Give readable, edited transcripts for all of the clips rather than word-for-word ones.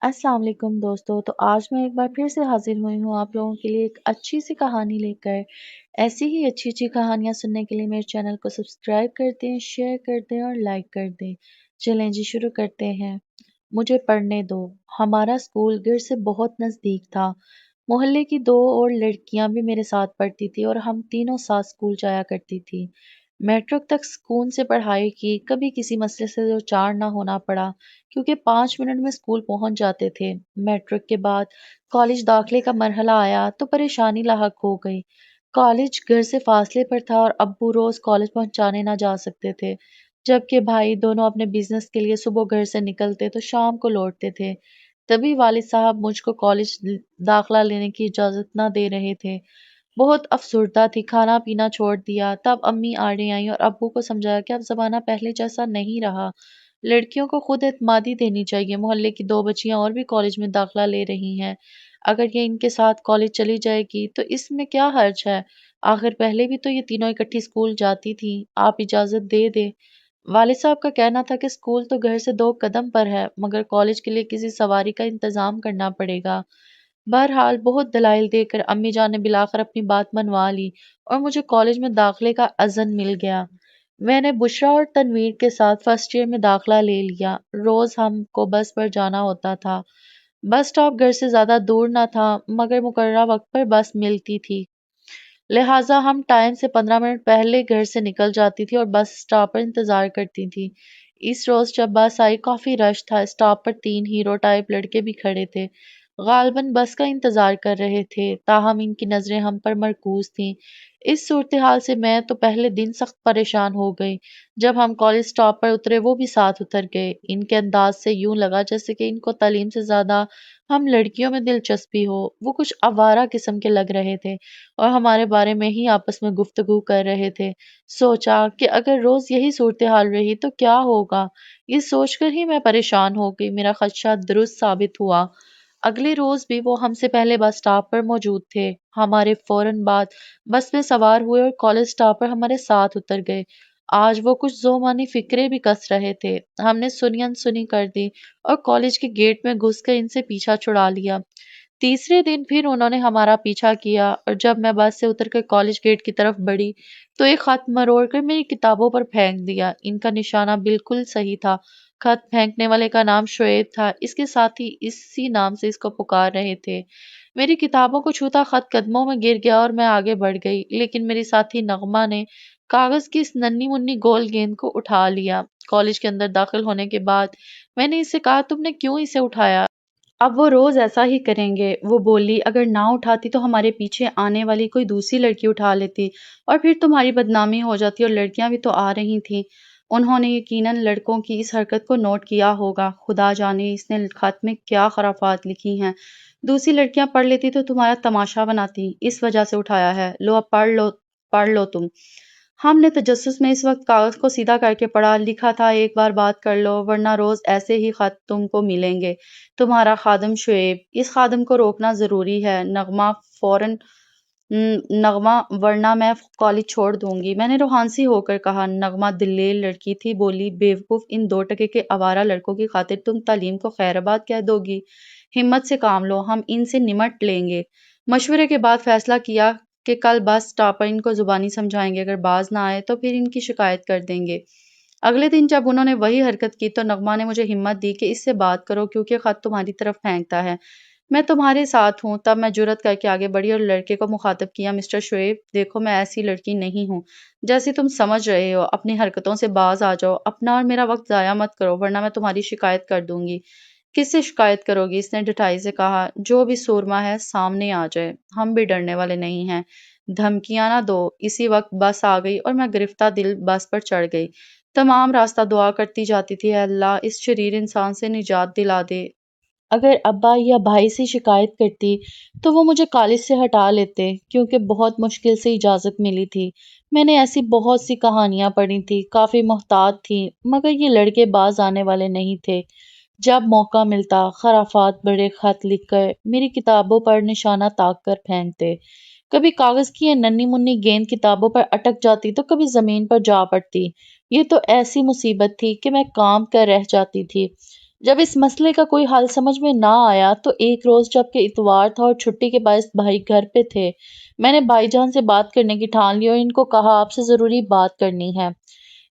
السلام علیکم دوستو، تو آج میں ایک بار پھر سے حاضر ہوئی ہوں آپ لوگوں کے لیے ایک اچھی سی کہانی لے کر۔ ایسی ہی اچھی اچھی کہانیاں سننے کے لیے میرے چینل کو سبسکرائب کر دیں، شیئر کر دیں اور لائک کر دیں۔ چلیں جی شروع کرتے ہیں۔ مجھے پڑھنے دو۔ ہمارا اسکول گھر سے بہت نزدیک تھا۔ محلے کی 2 اور لڑکیاں بھی میرے ساتھ پڑھتی تھی اور ہم تینوں ساتھ اسکول جایا کرتی تھی۔ میٹرک تک سکون سے پڑھائی کی، کبھی کسی مسئلے سے دو چار نہ ہونا پڑا کیونکہ 5 منٹ میں اسکول پہنچ جاتے تھے۔ میٹرک کے بعد کالج داخلے کا مرحلہ آیا تو پریشانی لاحق ہو گئی۔ کالج گھر سے فاصلے پر تھا اور ابو روز کالج پہنچانے نہ جا سکتے تھے، جبکہ بھائی دونوں اپنے بزنس کے لیے صبح گھر سے نکلتے تو شام کو لوٹتے تھے۔ تبھی والد صاحب مجھ کو کالج داخلہ لینے کی اجازت نہ دے رہے تھے۔ بہت افسردہ تھی، کھانا پینا چھوڑ دیا۔ تب امی آڑے آئیں اور ابو کو سمجھایا کہ اب زمانہ پہلے جیسا نہیں رہا، لڑکیوں کو خود اعتمادی دینی چاہیے۔ محلے کی 2 بچیاں اور بھی کالج میں داخلہ لے رہی ہیں، اگر یہ ان کے ساتھ کالج چلی جائے گی تو اس میں کیا حرج ہے؟ آخر پہلے بھی تو یہ تینوں اکٹھی اسکول جاتی تھیں، آپ اجازت دے دیں۔ والد صاحب کا کہنا تھا کہ اسکول تو گھر سے 2 قدم پر ہے، مگر کالج کے لیے کسی سواری کا انتظام کرنا پڑے گا۔ بہرحال بہت دلائل دے کر امی جان نے بالآخر اپنی بات منوا لی اور مجھے کالج میں داخلے کا اذن مل گیا۔ میں نے بشرا اور تنویر کے ساتھ فرسٹ ایئر میں داخلہ لے لیا۔ روز ہم کو بس پر جانا ہوتا تھا۔ بس سٹاپ گھر سے زیادہ دور نہ تھا، مگر مقررہ وقت پر بس ملتی تھی، لہٰذا ہم ٹائم سے 15 منٹ پہلے گھر سے نکل جاتی تھی اور بس سٹاپ پر انتظار کرتی تھی۔ اس روز جب بس آئی کافی رش تھا، سٹاپ پر 3 ہیرو ٹائپ لڑکے بھی کھڑے تھے، غالباً بس کا انتظار کر رہے تھے، تاہم ان کی نظریں ہم پر مرکوز تھیں۔ اس صورتحال سے میں تو پہلے دن سخت پریشان ہو گئی۔ جب ہم کالج سٹاپ پر اترے وہ بھی ساتھ اتر گئے۔ ان کے انداز سے یوں لگا جیسے کہ ان کو تعلیم سے زیادہ ہم لڑکیوں میں دلچسپی ہو۔ وہ کچھ آوارہ قسم کے لگ رہے تھے اور ہمارے بارے میں ہی آپس میں گفتگو کر رہے تھے۔ سوچا کہ اگر روز یہی صورتحال رہی تو کیا ہوگا؟ یہ سوچ کر ہی میں پریشان ہو گئی۔ میرا خدشہ درست ثابت ہوا۔ اگلے روز بھی وہ ہم سے پہلے بس سٹاپ پر موجود تھے۔ ہمارے فوراً بعد بس میں سوار ہوئے اور کالج سٹاپ پر ہمارے ساتھ اتر گئے۔ آج وہ کچھ ذومانی فکرے بھی کس رہے تھے۔ ہم نے سنی انسنی کر دی اور کالج کے گیٹ میں گھس کر ان سے پیچھا چھڑا لیا۔ تیسرے دن پھر انہوں نے ہمارا پیچھا کیا اور جب میں بس سے اتر کر کالج گیٹ کی طرف بڑھی تو ایک خط مروڑ کر میری کتابوں پر پھینک دیا۔ ان کا نشانہ بالکل صحیح تھا۔ خط پھینکنے والے کا نام شعیب تھا، اس کے ساتھی اسی نام سے اس کو پکار رہے تھے۔ میری کتابوں کو چھوتا خط قدموں میں گر گیا اور میں آگے بڑھ گئی، لیکن میری ساتھی نغمہ نے کاغذ کی اس ننھی منی گول گیند کو اٹھا لیا۔ کالج کے اندر داخل ہونے کے بعد میں نے اس سے کہا، تم نے کیوں اسے اٹھایا؟ اب وہ روز ایسا ہی کریں گے۔ وہ بولی، اگر نہ اٹھاتی تو ہمارے پیچھے آنے والی کوئی دوسری لڑکی اٹھا لیتی اور پھر تمہاری بدنامی ہو جاتی، اور لڑکیاں بھی تو آ رہی تھیں۔ انہوں نے یقیناً لڑکوں کی اس حرکت کو نوٹ کیا ہوگا۔ خدا جانے اس نے خط میں کیا خرافات لکھی ہیں۔ دوسری لڑکیاں پڑھ لیتی تو تمہارا تماشا بناتی، اس وجہ سے اٹھایا ہے۔ لو اب پڑھ لو تم۔ ہم نے تجسس میں اس وقت کاغذ کو سیدھا کر کے پڑھا۔ لکھا تھا، ایک بار بات کر لو ورنہ روز ایسے ہی خط تم کو ملیں گے۔ تمہارا خادم شعیب۔ اس خادم کو روکنا ضروری ہے نغمہ، ورنہ میں کالج چھوڑ دوں گی۔ میں نے روحان سی ہو کر کہا۔ نغمہ دلیل لڑکی تھی، بولی، بیوقوف، ان 2 ٹکے کے آوارہ لڑکوں کی خاطر تم تعلیم کو خیر آباد کہہ دو گی؟ ہمت سے کام لو، ہم ان سے نمٹ لیں گے۔ مشورے کے بعد فیصلہ کیا کہ کل بس سٹاپ پر ان کو زبانی سمجھائیں گے، اگر باز نہ آئے تو پھر ان کی شکایت کر دیں گے۔ اگلے دن جب انہوں نے وہی حرکت کی تو نغمہ نے مجھے ہمت دی کہ اس سے بات کرو کیونکہ خط تمہاری طرف پھینکتا ہے، میں تمہارے ساتھ ہوں۔ تب میں جرأت کر کے آگے بڑھی اور لڑکے کو مخاطب کیا، مسٹر شعیب، دیکھو میں ایسی لڑکی نہیں ہوں جیسی تم سمجھ رہے ہو، اپنی حرکتوں سے باز آ جاؤ، اپنا اور میرا وقت ضائع مت کرو ورنہ میں تمہاری شکایت کر دوں گی۔ کس سے شکایت کرو گی؟ اس نے ڈٹائی سے کہا۔ جو بھی سورما ہے سامنے آ جائے، ہم بھی ڈرنے والے نہیں ہیں، دھمکیاں نہ دو۔ اسی وقت بس آ گئی اور میں گرفتہ دل بس پر چڑھ گئی۔ تمام راستہ دعا کرتی جاتی تھی، اے اللہ اس شریر انسان سے نجات دلا دے۔ اگر ابا یا بھائی سے شکایت کرتی تو وہ مجھے کالج سے ہٹا لیتے، کیونکہ بہت مشکل سے اجازت ملی تھی۔ میں نے ایسی بہت سی کہانیاں پڑھی تھی، کافی محتاط تھی، مگر یہ لڑکے باز آنے والے نہیں تھے۔ جب موقع ملتا خرافات بڑے خط لکھ کر میری کتابوں پر نشانہ تاک کر پھینکتے۔ کبھی کاغذ کی یہ ننھی منی گیند کتابوں پر اٹک جاتی تو کبھی زمین پر جا پڑتی۔ یہ تو ایسی مصیبت تھی کہ میں کام کر رہ جاتی تھی۔ جب اس مسئلے کا کوئی حل سمجھ میں نہ آیا تو ایک روز جب کہ اتوار تھا اور چھٹی کے باعث بھائی گھر پہ تھے، میں نے بھائی جان سے بات کرنے کی ٹھان لی اور ان کو کہا آپ سے ضروری بات کرنی ہے۔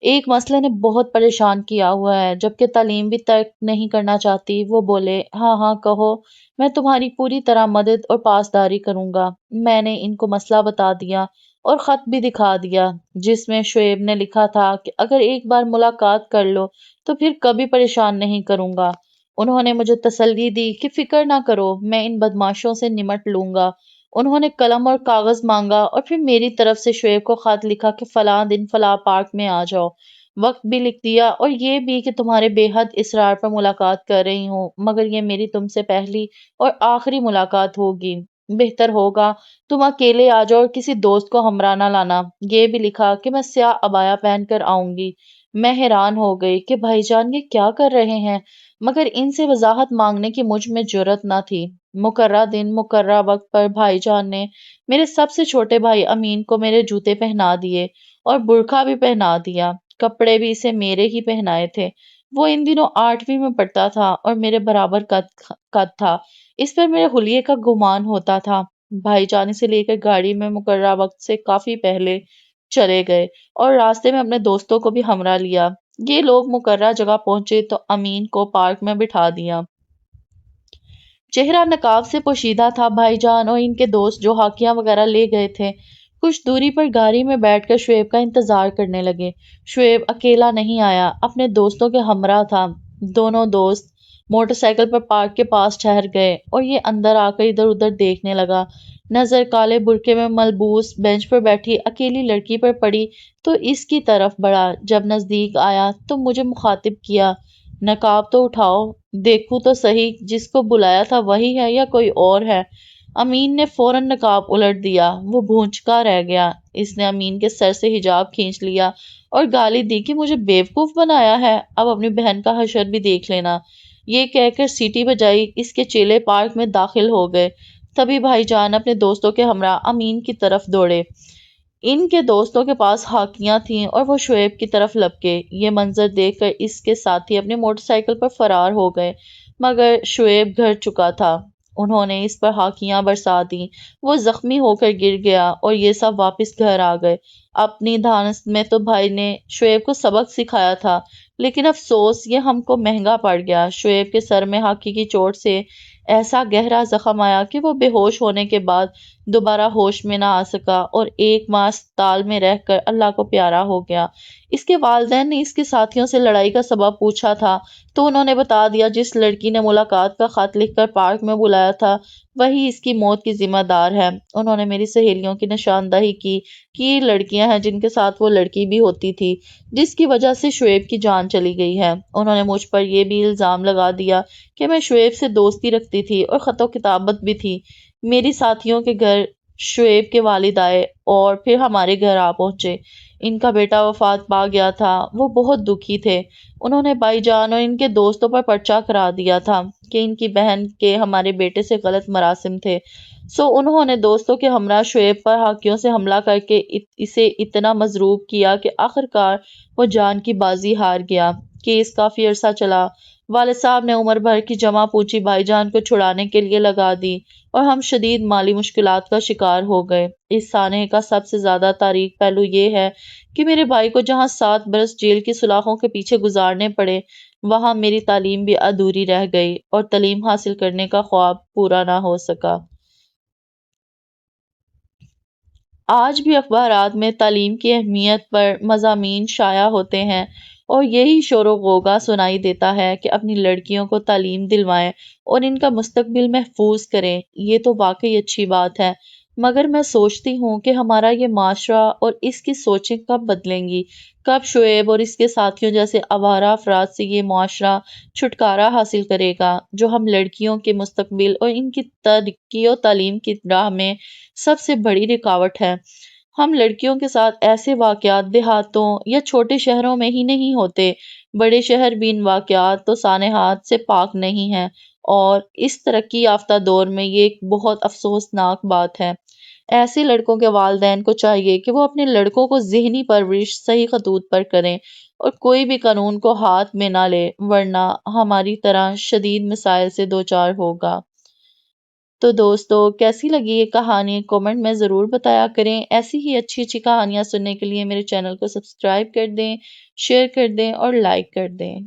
ایک مسئلے نے بہت پریشان کیا ہوا ہے، جبکہ تعلیم بھی ترک نہیں کرنا چاہتی۔ وہ بولے، ہاں ہاں کہو، میں تمہاری پوری طرح مدد اور پاسداری کروں گا۔ میں نے ان کو مسئلہ بتا دیا اور خط بھی دکھا دیا جس میں شعیب نے لکھا تھا کہ اگر ایک بار ملاقات کر لو تو پھر کبھی پریشان نہیں کروں گا۔ انہوں نے مجھے تسلی دی کہ فکر نہ کرو، میں ان بدماشوں سے نمٹ لوں گا۔ انہوں نے قلم اور کاغذ مانگا اور پھر میری طرف سے شعیب کو خط لکھا کہ فلاں دن فلاں پارک میں آ جاؤ۔ وقت بھی لکھ دیا اور یہ بھی کہ تمہارے بے حد اصرار پر ملاقات کر رہی ہوں، مگر یہ میری تم سے پہلی اور آخری ملاقات ہوگی۔ بہتر ہوگا تم اکیلے آ جاؤ اور کسی دوست کو ہمراہ نہ لانا۔ یہ بھی لکھا کہ میں سیاہ عبایا پہن کر آؤں گی۔ میں حیران ہو گئی کہ بھائی جان یہ کیا کر رہے ہیں، مگر ان سے وضاحت مانگنے کی مجھ میں جرأت نہ تھی۔ مقررہ دن مقررہ وقت پر بھائی جان نے میرے سب سے چھوٹے بھائی امین کو میرے جوتے پہنا دیے اور برقع بھی پہنا دیا۔ کپڑے بھی اسے میرے ہی پہنائے تھے۔ وہ ان دنوں 8ویں میں پڑھتا تھا اور میرے برابر قد تھا۔ اس پر میرے حلیے کا گمان ہوتا تھا۔ بھائی جان سے لے کر گاڑی میں مقررہ وقت سے کافی پہلے چلے گئے اور راستے میں اپنے دوستوں کو بھی ہمراہ لیا۔ یہ لوگ مقررہ جگہ پہنچے تو امین کو پارک میں بٹھا دیا۔ چہرہ نقاب سے پوشیدہ تھا۔ بھائی جان اور ان کے دوست جو ہاکیاں وغیرہ لے گئے تھے کچھ دوری پر گاڑی میں بیٹھ کر شعیب کا انتظار کرنے لگے۔ شعیب اکیلا نہیں آیا، اپنے دوستوں کے ہمراہ تھا۔ دونوں دوست موٹر سائیکل پر پارک کے پاس ٹھہر گئے اور یہ اندر آ کر ادھر ادھر دیکھنے لگا۔ نظر کالے برقعے میں ملبوس بینچ پر بیٹھی اکیلی لڑکی پر پڑی تو اس کی طرف بڑھا۔ جب نزدیک آیا تو مجھے مخاطب کیا، نقاب تو اٹھاؤ، دیکھوں تو صحیح جس کو بلایا تھا وہی ہے یا کوئی اور ہے۔ امین نے فوراً نقاب الٹ دیا۔ وہ بھونچکا رہ گیا۔ اس نے امین کے سر سے حجاب کھینچ لیا اور گالی دی کہ مجھے بیوقوف بنایا ہے، اب اپنی بہن کا حشر بھی دیکھ لینا۔ یہ کہہ کر سیٹی بجائی اس کے چیلے پارک میں داخل ہو گئے۔ تبھی بھائی جان اپنے دوستوں کے ہمراہ امین کی طرف دوڑے۔ ان کے دوستوں کے پاس ہاکیاں تھیں اور وہ شعیب کی طرف لپکے۔ یہ منظر دیکھ کر اس کے ساتھی اپنی موٹر سائیکل پر فرار ہو گئے، مگر شعیب گھر چکا تھا۔ انہوں نے اس پر ہاکیاں برسا دیں، وہ زخمی ہو کر گر گیا اور یہ سب واپس گھر آ گئے۔ اپنی دھانس میں تو بھائی نے شعیب کو سبق سکھایا تھا، لیکن افسوس یہ ہم کو مہنگا پڑ گیا۔ شعیب کے سر میں ہاکی کی چوٹ سے ایسا گہرا زخم آیا کہ وہ بے ہوش ہونے کے بعد دوبارہ ہوش میں نہ آ سکا اور 1 ماہ اسپتال میں رہ کر اللہ کو پیارا ہو گیا۔ اس کے والدین نے اس کے ساتھیوں سے لڑائی کا سبب پوچھا تھا تو انہوں نے بتا دیا جس لڑکی نے ملاقات کا خط لکھ کر پارک میں بلایا تھا وہی اس کی موت کی ذمہ دار ہے۔ انہوں نے میری سہیلیوں کی نشاندہی کی کہ یہ لڑکیاں ہیں جن کے ساتھ وہ لڑکی بھی ہوتی تھی جس کی وجہ سے شعیب کی جان چلی گئی ہے۔ انہوں نے مجھ پر یہ بھی الزام لگا دیا کہ میں شعیب سے دوستی رکھتی تھی اور خط و کتابت بھی تھی۔ میری ساتھیوں کے گھر شعیب کے والد آئے اور پھر ہمارے گھر آ پہنچے۔ ان کا بیٹا وفات پا گیا تھا۔ وہ بہت دکھی تھے۔ انہوں نے بھائی جان اور ان کے دوستوں پر پرچہ کرا دیا تھا کہ ان کی بہن کے ہمارے بیٹے سے غلط مراسم تھے۔ سو انہوں نے دوستوں کے ہمراہ شعیب پر ہاکیوں سے حملہ کر کے اسے اتنا مضروب کیا کہ آخرکار وہ جان کی بازی ہار گیا۔ کیس کافی عرصہ چلا۔ والد صاحب نے عمر بھر کی جمع پونجی بھائی جان کو چھڑانے کے لیے لگا دی اور ہم شدید مالی مشکلات کا شکار ہو گئے۔ اس سانحے کا سب سے زیادہ تاریک پہلو یہ ہے کہ میرے بھائی کو جہاں 7 برس جیل کی سلاخوں کے پیچھے گزارنے پڑے وہاں میری تعلیم بھی ادھوری رہ گئی اور تعلیم حاصل کرنے کا خواب پورا نہ ہو سکا۔ آج بھی اخبارات میں تعلیم کی اہمیت پر مضامین شائع ہوتے ہیں اور یہی شور و غوغا سنائی دیتا ہے کہ اپنی لڑکیوں کو تعلیم دلوائیں اور ان کا مستقبل محفوظ کریں۔ یہ تو واقعی اچھی بات ہے، مگر میں سوچتی ہوں کہ ہمارا یہ معاشرہ اور اس کی سوچیں کب بدلیں گی؟ کب شعیب اور اس کے ساتھیوں جیسے آوارہ افراد سے یہ معاشرہ چھٹکارا حاصل کرے گا جو ہم لڑکیوں کے مستقبل اور ان کی ترقی و تعلیم کی راہ میں سب سے بڑی رکاوٹ ہے؟ ہم لڑکیوں کے ساتھ ایسے واقعات دیہاتوں یا چھوٹے شہروں میں ہی نہیں ہوتے، بڑے شہر بھی ان واقعات و سانحات سے پاک نہیں ہیں، اور اس ترقی یافتہ دور میں یہ ایک بہت افسوسناک بات ہے۔ ایسے لڑکوں کے والدین کو چاہیے کہ وہ اپنے لڑکوں کو ذہنی پرورش صحیح خطوط پر کریں اور کوئی بھی قانون کو ہاتھ میں نہ لے، ورنہ ہماری طرح شدید مسائل سے دوچار ہوگا۔ تو دوستو، کیسی لگی یہ کہانی کامنٹ میں ضرور بتایا کریں۔ ایسی ہی اچھی اچھی کہانیاں سننے کے لیے میرے چینل کو سبسکرائب کر دیں، شیئر کر دیں اور لائک کر دیں۔